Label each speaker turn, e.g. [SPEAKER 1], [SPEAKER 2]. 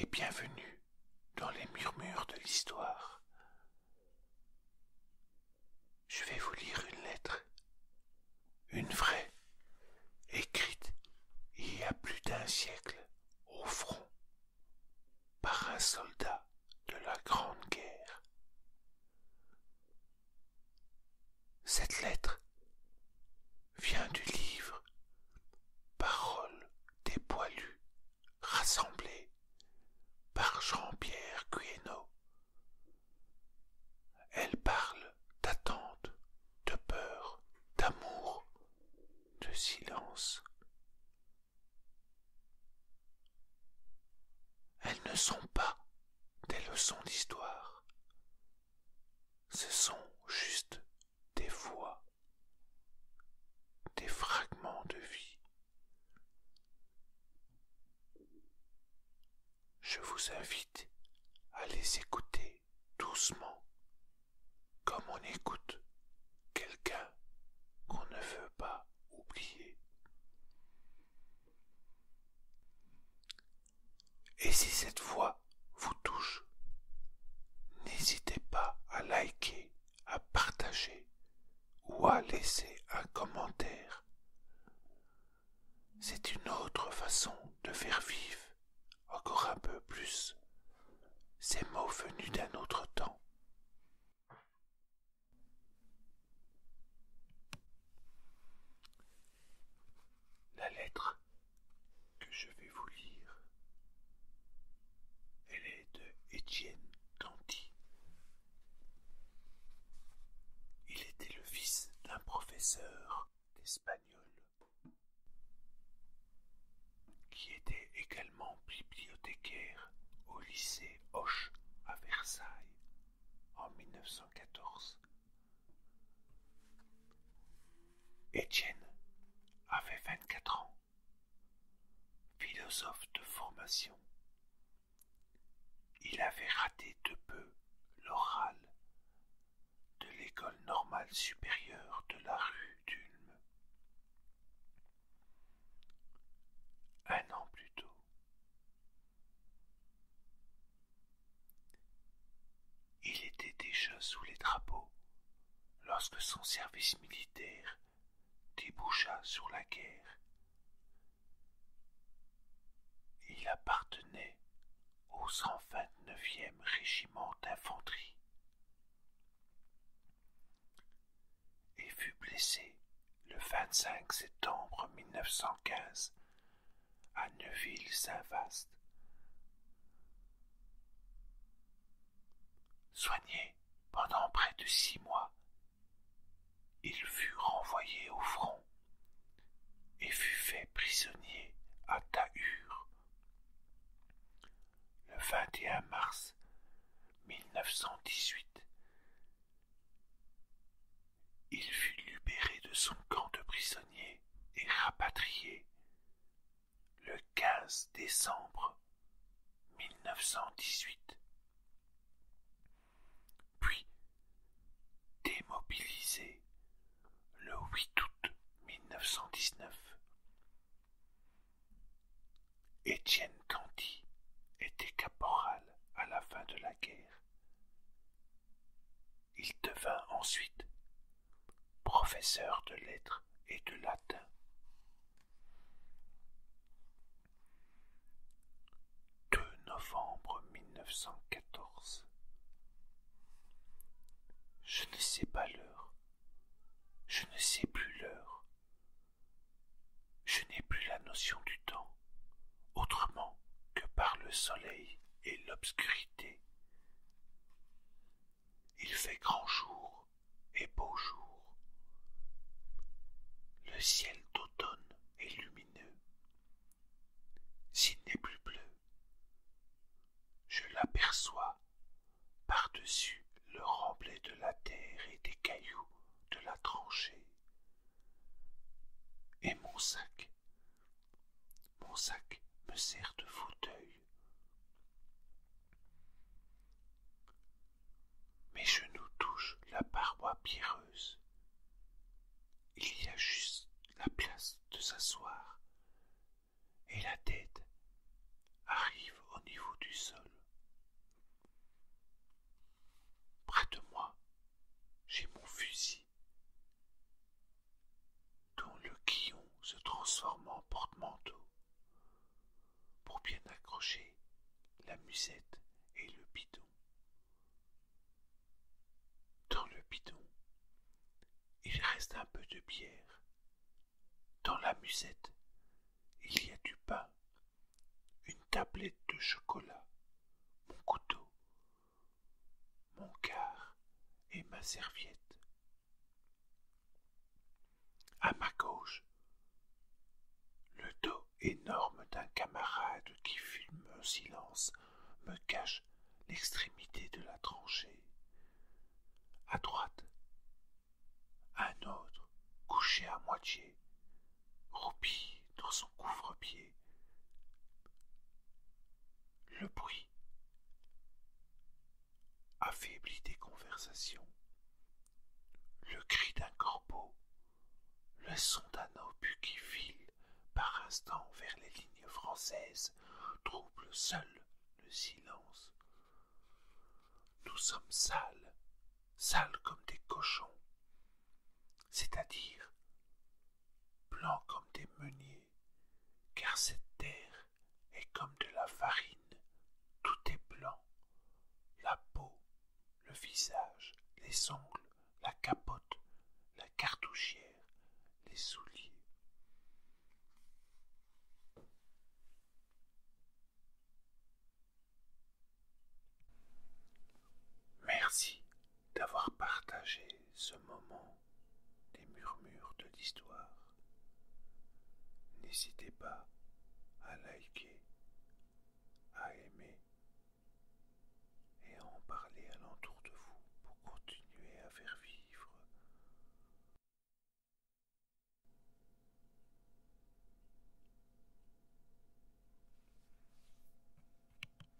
[SPEAKER 1] et bienvenue dans les murmures de l'histoire. Je vais vous lire une lettre, une vraie, écrite il y a plus d'un siècle au front par un soldat de la Grande Guerre. Cette lettre vient du livre Paroles des poilus rassemblés par Jean-Pierre Guéhenno. Elle parle d'attente, de peur, d'amour, de silence. Elles ne sont pas des leçons d'histoire. Ce sont juste des voix, des fragments de vie. Je vous invite à les écouter doucement, comme on écoute quelqu'un qu'on ne veut pas oublier. Et si cette voix vous touche, n'hésitez pas à liker, à partager ou à laisser un commentaire. C'est une autre façon de faire vivre encore un peu plus ces mots venus d'un autre temps. La lettre que je vais vous lire, elle est de Étienne Tanti. Il était le fils d'un professeur d'espagnol qui était également bibliothécaire au lycée Hoche à Versailles en 1914. Étienne avait 24 ans, philosophe de formation. Il avait raté de peu l'oral de l'école normale supérieure de la rue d'Ulm. Un an plus tôt, il était déjà sous les drapeaux lorsque son service militaire déboucha sur la guerre. Il appartenait au 129e régiment d'infanterie et fut blessé le 25 septembre 1915 à Neuville-Saint-Vaast. Soigné pendant près de 6 mois, il fut renvoyé au front et fut fait prisonnier à Tahur le 21 mars 1918. Il fut libéré de son camp de prisonniers et rapatrié le 15 décembre 1918, puis démobilisé le 8 août 1919. Étienne Tanti était caporal à la fin de la guerre. Il devint ensuite professeur de lettres et de latin. « 2 novembre 1914. Je ne sais pas l'heure. Je ne sais plus l'heure. Je n'ai plus la notion du temps, autrement que par le soleil et l'obscurité. Il fait grand jour et beau jour. Le ciel d'automne est lumineux. S'il n'est plus bleu, je l'aperçois par-dessus le remblai de la terre et des cailloux de la tranchée. Et mon sac me sert de fauteuil. Mes genoux touchent la paroi pierreuse. Il y a juste la place de s'asseoir et la tête arrive au niveau du porte-manteau pour bien accrocher la musette et le bidon. Dans le bidon, il reste un peu de bière. Dans la musette, il y a du pain, une tablette de chocolat, mon couteau, mon quart et ma serviette. À ma gauche, le dos énorme d'un camarade qui fume en silence me cache l'extrémité de la tranchée. À droite, un autre, couché à moitié, roupi dans son couvre-pied. Le bruit affaiblit des conversations. Le cri d'un corbeau, le son d'un obus qui file par instant vers les lignes françaises trouble seul le silence. Nous sommes sales, sales comme des cochons, c'est-à-dire blancs comme des meuniers, car cette terre est comme de la farine, tout est blanc, la peau, le visage, les ongles, la capote, la cartouchière, les souliers. Merci d'avoir partagé ce moment des murmures de l'histoire. N'hésitez pas à liker, à aimer